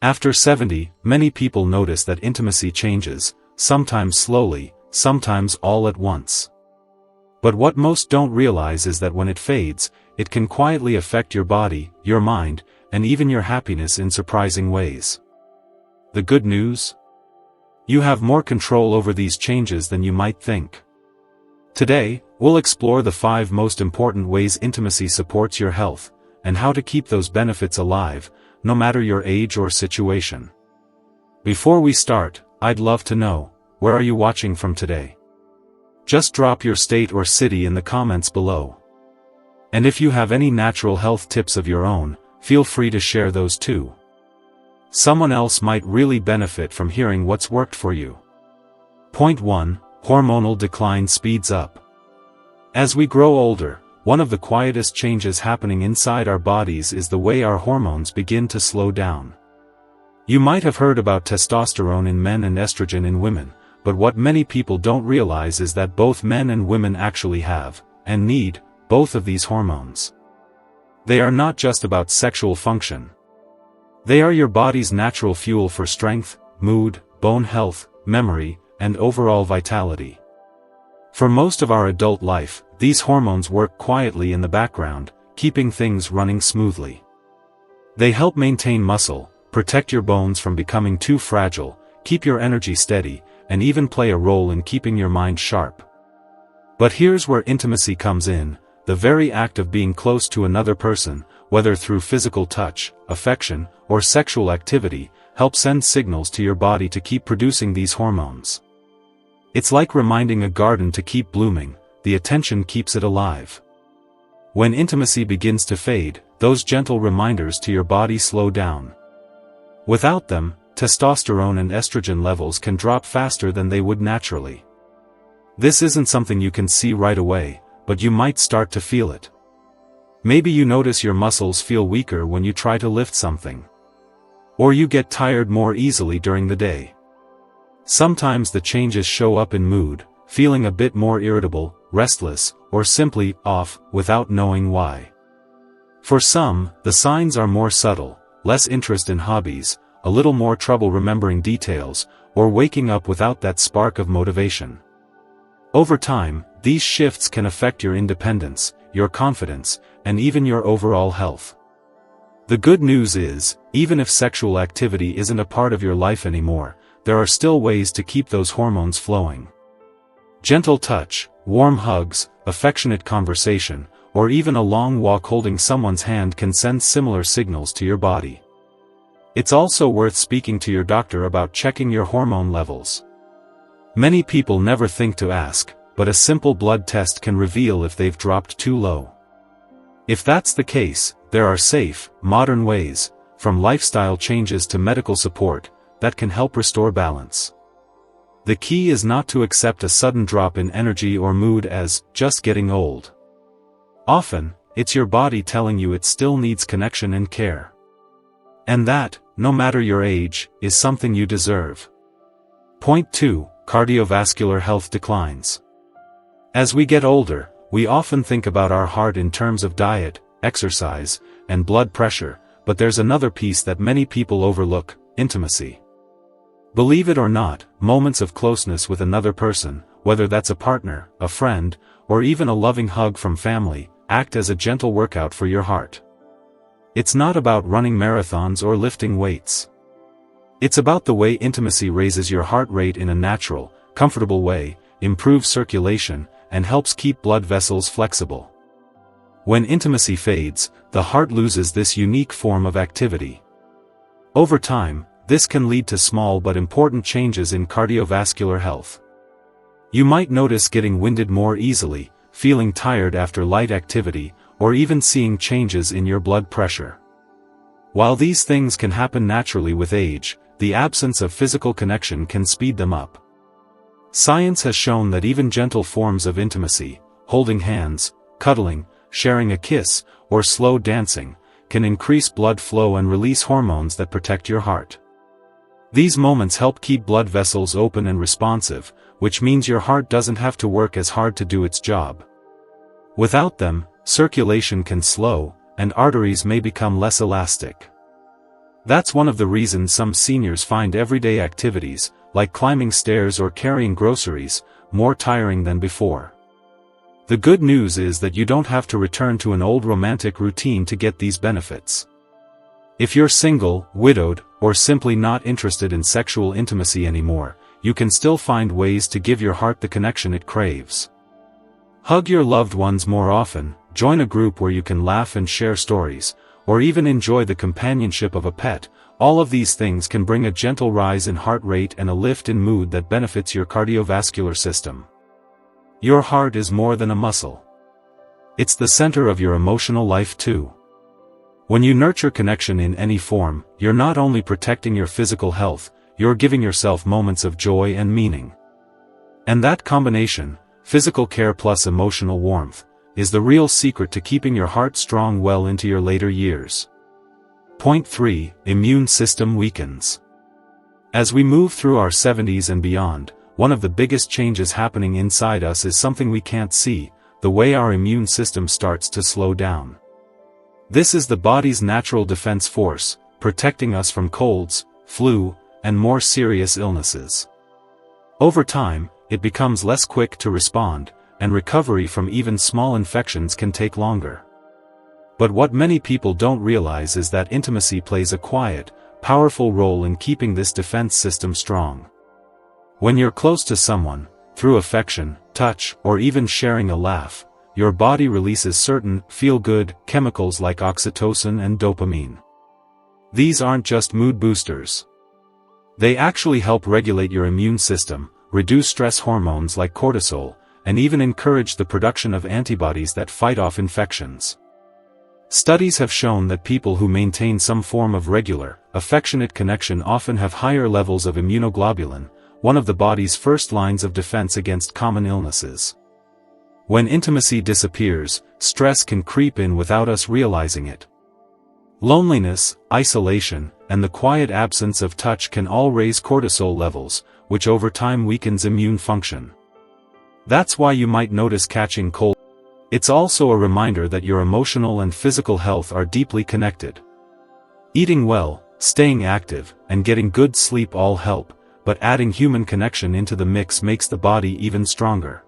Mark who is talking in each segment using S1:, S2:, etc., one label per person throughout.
S1: After 70, many people notice that intimacy changes, sometimes slowly, sometimes all at once. But what most don't realize is that when it fades, it can quietly affect your body, your mind, and even your happiness in surprising ways. The good news? You have more control over these changes than you might think. Today, we'll explore the 5 most important ways intimacy supports your health, and how to keep those benefits alive, no matter your age or situation. Before we start, I'd love to know, where are you watching from today? Just drop your state or city in the comments below. And if you have any natural health tips of your own, feel free to share those too. Someone else might really benefit from hearing what's worked for you. Point 1. Hormonal decline speeds up. As we grow older, one of the quietest changes happening inside our bodies is the way our hormones begin to slow down. You might have heard about testosterone in men and estrogen in women, but what many people don't realize is that both men and women actually have, and need, both of these hormones. They are not just about sexual function. They are your body's natural fuel for strength, mood, bone health, memory, and overall vitality. For most of our adult life, these hormones work quietly in the background, keeping things running smoothly. They help maintain muscle, protect your bones from becoming too fragile, keep your energy steady, and even play a role in keeping your mind sharp. But here's where intimacy comes in. The very act of being close to another person, whether through physical touch, affection, or sexual activity, helps send signals to your body to keep producing these hormones. It's like reminding a garden to keep blooming, the attention keeps it alive. When intimacy begins to fade, those gentle reminders to your body slow down. Without them, testosterone and estrogen levels can drop faster than they would naturally. This isn't something you can see right away, but you might start to feel it. Maybe you notice your muscles feel weaker when you try to lift something. Or you get tired more easily during the day. Sometimes the changes show up in mood, feeling a bit more irritable, restless, or simply off, without knowing why. For some, the signs are more subtle: less interest in hobbies, a little more trouble remembering details, or waking up without that spark of motivation. Over time, these shifts can affect your independence, your confidence, and even your overall health. The good news is, even if sexual activity isn't a part of your life anymore, there are still ways to keep those hormones flowing. Gentle touch, warm hugs, affectionate conversation, or even a long walk holding someone's hand can send similar signals to your body. It's also worth speaking to your doctor about checking your hormone levels. Many people never think to ask, but a simple blood test can reveal if they've dropped too low. If that's the case, there are safe, modern ways, from lifestyle changes to medical support, that can help restore balance. The key is not to accept a sudden drop in energy or mood as just getting old. Often, it's your body telling you it still needs connection and care. And that, no matter your age, is something you deserve. Point 2. Cardiovascular health declines. As we get older, we often think about our heart in terms of diet, exercise, and blood pressure, but there's another piece that many people overlook: intimacy. Believe it or not, moments of closeness with another person, whether that's a partner, a friend, or even a loving hug from family, act as a gentle workout for your heart. It's not about running marathons or lifting weights. It's about the way intimacy raises your heart rate in a natural, comfortable way, improves circulation, and helps keep blood vessels flexible. When intimacy fades, the heart loses this unique form of activity. Over time, this can lead to small but important changes in cardiovascular health. You might notice getting winded more easily, feeling tired after light activity, or even seeing changes in your blood pressure. While these things can happen naturally with age, the absence of physical connection can speed them up. Science has shown that even gentle forms of intimacy, holding hands, cuddling, sharing a kiss, or slow dancing, can increase blood flow and release hormones that protect your heart. These moments help keep blood vessels open and responsive, which means your heart doesn't have to work as hard to do its job. Without them, circulation can slow, and arteries may become less elastic. That's one of the reasons some seniors find everyday activities, like climbing stairs or carrying groceries, more tiring than before. The good news is that you don't have to return to an old romantic routine to get these benefits. If you're single, widowed, or simply not interested in sexual intimacy anymore, you can still find ways to give your heart the connection it craves. Hug your loved ones more often, join a group where you can laugh and share stories, or even enjoy the companionship of a pet. All of these things can bring a gentle rise in heart rate and a lift in mood that benefits your cardiovascular system. Your heart is more than a muscle. It's the center of your emotional life too. When you nurture connection in any form, you're not only protecting your physical health, you're giving yourself moments of joy and meaning. And that combination, physical care plus emotional warmth, is the real secret to keeping your heart strong well into your later years. Point 3. Immune system weakens. As we move through our 70s and beyond, one of the biggest changes happening inside us is something we can't see: the way our immune system starts to slow down. This is the body's natural defense force, protecting us from colds, flu, and more serious illnesses. Over time, it becomes less quick to respond, and recovery from even small infections can take longer. But what many people don't realize is that intimacy plays a quiet, powerful role in keeping this defense system strong. When you're close to someone, through affection, touch, or even sharing a laugh, your body releases certain feel-good chemicals like oxytocin and dopamine. These aren't just mood boosters. They actually help regulate your immune system, reduce stress hormones like cortisol, and even encourage the production of antibodies that fight off infections. Studies have shown that people who maintain some form of regular, affectionate connection often have higher levels of immunoglobulin, one of the body's first lines of defense against common illnesses. When intimacy disappears, stress can creep in without us realizing it. Loneliness, isolation, and the quiet absence of touch can all raise cortisol levels, which over time weakens immune function. That's why you might notice catching cold. It's also a reminder that your emotional and physical health are deeply connected. Eating well, staying active, and getting good sleep all help, but adding human connection into the mix makes the body even stronger.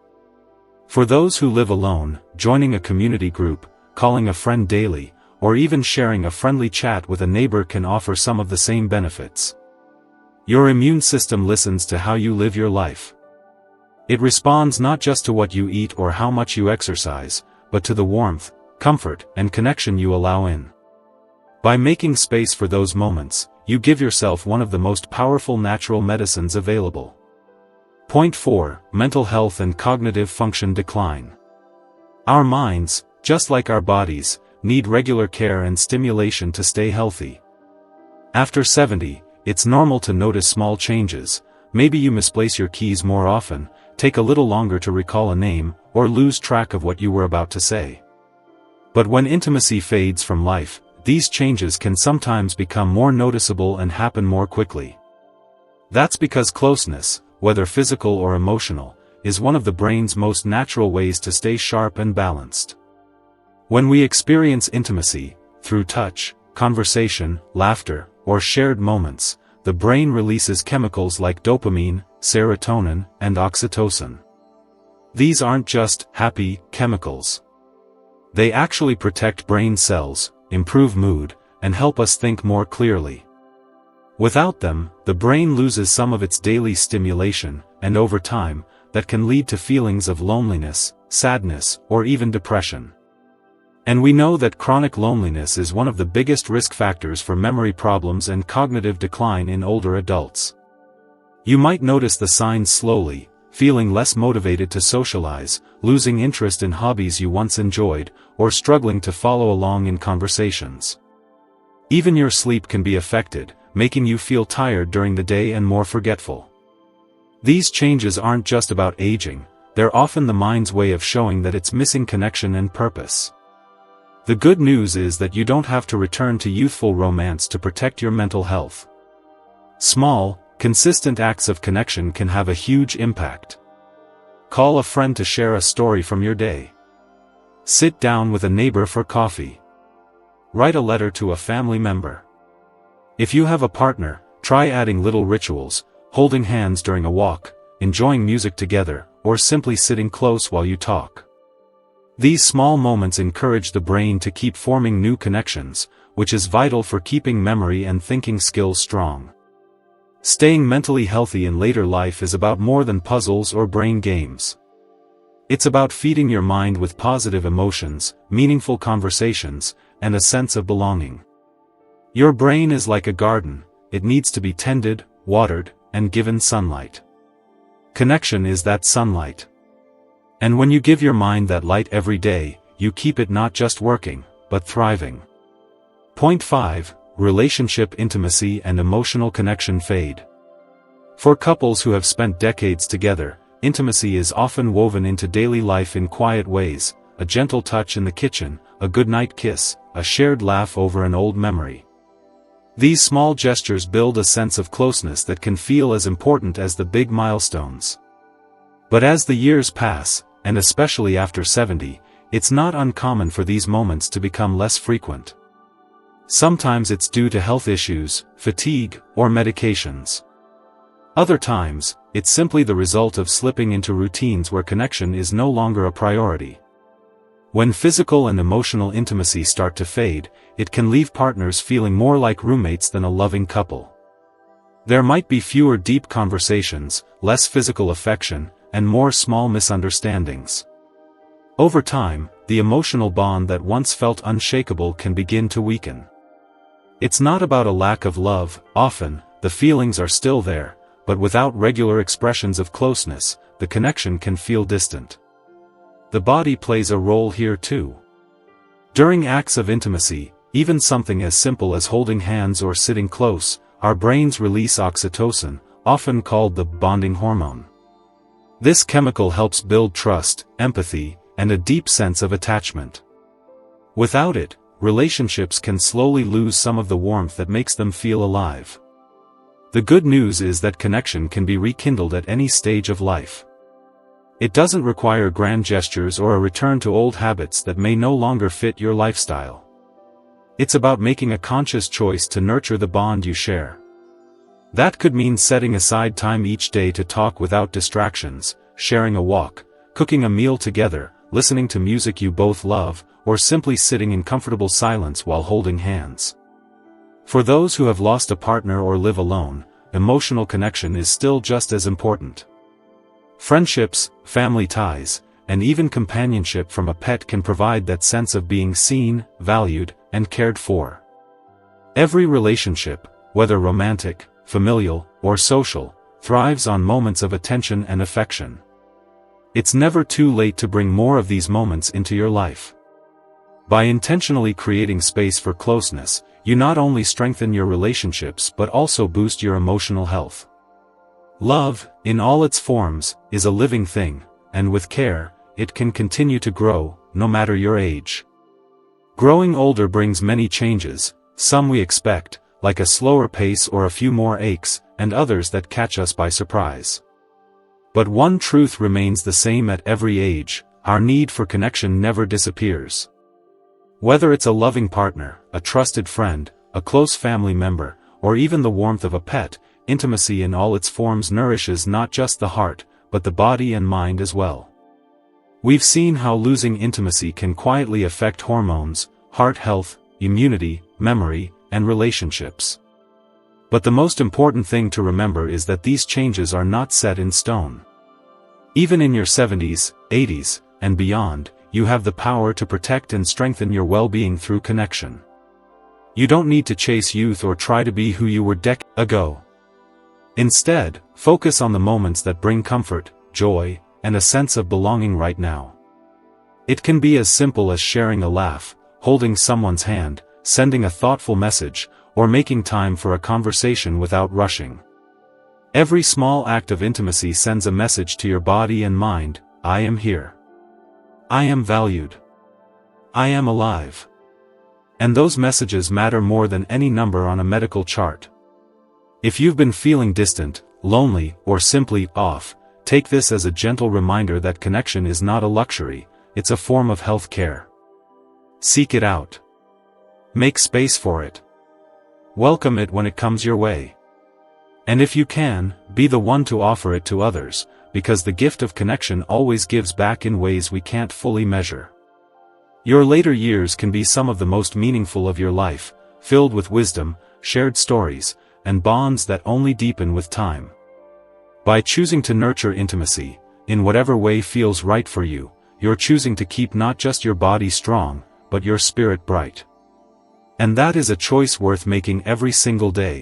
S1: For those who live alone, joining a community group, calling a friend daily, or even sharing a friendly chat with a neighbor can offer some of the same benefits. Your immune system listens to how you live your life. It responds not just to what you eat or how much you exercise, but to the warmth, comfort, and connection you allow in. By making space for those moments, you give yourself one of the most powerful natural medicines available. Point 4. Mental health and cognitive function decline. Our minds, just like our bodies, need regular care and stimulation to stay healthy. After 70, it's normal to notice small changes. Maybe you misplace your keys more often, take a little longer to recall a name, or lose track of what you were about to say. But when intimacy fades from life, these changes can sometimes become more noticeable and happen more quickly. That's because closeness, whether physical or emotional, is one of the brain's most natural ways to stay sharp and balanced. When we experience intimacy, through touch, conversation, laughter, or shared moments, the brain releases chemicals like dopamine, serotonin, and oxytocin. These aren't just happy chemicals. They actually protect brain cells, improve mood, and help us think more clearly. Without them, the brain loses some of its daily stimulation, and over time, that can lead to feelings of loneliness, sadness, or even depression. And we know that chronic loneliness is one of the biggest risk factors for memory problems and cognitive decline in older adults. You might notice the signs slowly: feeling less motivated to socialize, losing interest in hobbies you once enjoyed, or struggling to follow along in conversations. Even your sleep can be affected, making you feel tired during the day and more forgetful. These changes aren't just about aging, they're often the mind's way of showing that it's missing connection and purpose. The good news is that you don't have to return to youthful romance to protect your mental health. Small, consistent acts of connection can have a huge impact. Call a friend to share a story from your day. Sit down with a neighbor for coffee. Write a letter to a family member. If you have a partner, try adding little rituals, holding hands during a walk, enjoying music together, or simply sitting close while you talk. These small moments encourage the brain to keep forming new connections, which is vital for keeping memory and thinking skills strong. Staying mentally healthy in later life is about more than puzzles or brain games. It's about feeding your mind with positive emotions, meaningful conversations, and a sense of belonging. Your brain is like a garden, it needs to be tended, watered, and given sunlight. Connection is that sunlight. And when you give your mind that light every day, you keep it not just working, but thriving. Point 5. Relationship intimacy and emotional connection fade. For couples who have spent decades together, intimacy is often woven into daily life in quiet ways: a gentle touch in the kitchen, a goodnight kiss, a shared laugh over an old memory. These small gestures build a sense of closeness that can feel as important as the big milestones. But as the years pass, and especially after 70, it's not uncommon for these moments to become less frequent. Sometimes it's due to health issues, fatigue, or medications. Other times, it's simply the result of slipping into routines where connection is no longer a priority. When physical and emotional intimacy start to fade, it can leave partners feeling more like roommates than a loving couple. There might be fewer deep conversations, less physical affection, and more small misunderstandings. Over time, the emotional bond that once felt unshakable can begin to weaken. It's not about a lack of love; often, the feelings are still there, but without regular expressions of closeness, the connection can feel distant. The body plays a role here too. During acts of intimacy, even something as simple as holding hands or sitting close, our brains release oxytocin, often called the bonding hormone. This chemical helps build trust, empathy, and a deep sense of attachment. Without it, relationships can slowly lose some of the warmth that makes them feel alive. The good news is that connection can be rekindled at any stage of life. It doesn't require grand gestures or a return to old habits that may no longer fit your lifestyle. It's about making a conscious choice to nurture the bond you share. That could mean setting aside time each day to talk without distractions, sharing a walk, cooking a meal together, listening to music you both love, or simply sitting in comfortable silence while holding hands. For those who have lost a partner or live alone, emotional connection is still just as important. Friendships, family ties, and even companionship from a pet can provide that sense of being seen, valued, and cared for. Every relationship, whether romantic, familial, or social, thrives on moments of attention and affection. It's never too late to bring more of these moments into your life. By intentionally creating space for closeness, you not only strengthen your relationships but also boost your emotional health. Love, in all its forms, is a living thing, and with care, it can continue to grow, no matter your age. Growing older brings many changes, some we expect, like a slower pace or a few more aches, and others that catch us by surprise. But one truth remains the same at every age: our need for connection never disappears. Whether it's a loving partner, a trusted friend, a close family member, or even the warmth of a pet, intimacy in all its forms nourishes not just the heart, but the body and mind as well. We've seen how losing intimacy can quietly affect hormones, heart health, immunity, memory, and relationships. But the most important thing to remember is that these changes are not set in stone. Even in your 70s, 80s, and beyond, you have the power to protect and strengthen your well-being through connection. You don't need to chase youth or try to be who you were decades ago. Instead, focus on the moments that bring comfort, joy, and a sense of belonging right now. It can be as simple as sharing a laugh, holding someone's hand, sending a thoughtful message, or making time for a conversation without rushing. Every small act of intimacy sends a message to your body and mind: I am here. I am valued. I am alive. And those messages matter more than any number on a medical chart. If you've been feeling distant, lonely, or simply off, take this as a gentle reminder that connection is not a luxury, it's a form of health care. Seek it out. Make space for it. Welcome it when it comes your way. And if you can, be the one to offer it to others, because the gift of connection always gives back in ways we can't fully measure. Your later years can be some of the most meaningful of your life, filled with wisdom, shared stories, and bonds that only deepen with time. By choosing to nurture intimacy, in whatever way feels right for you, you're choosing to keep not just your body strong, but your spirit bright. And that is a choice worth making every single day.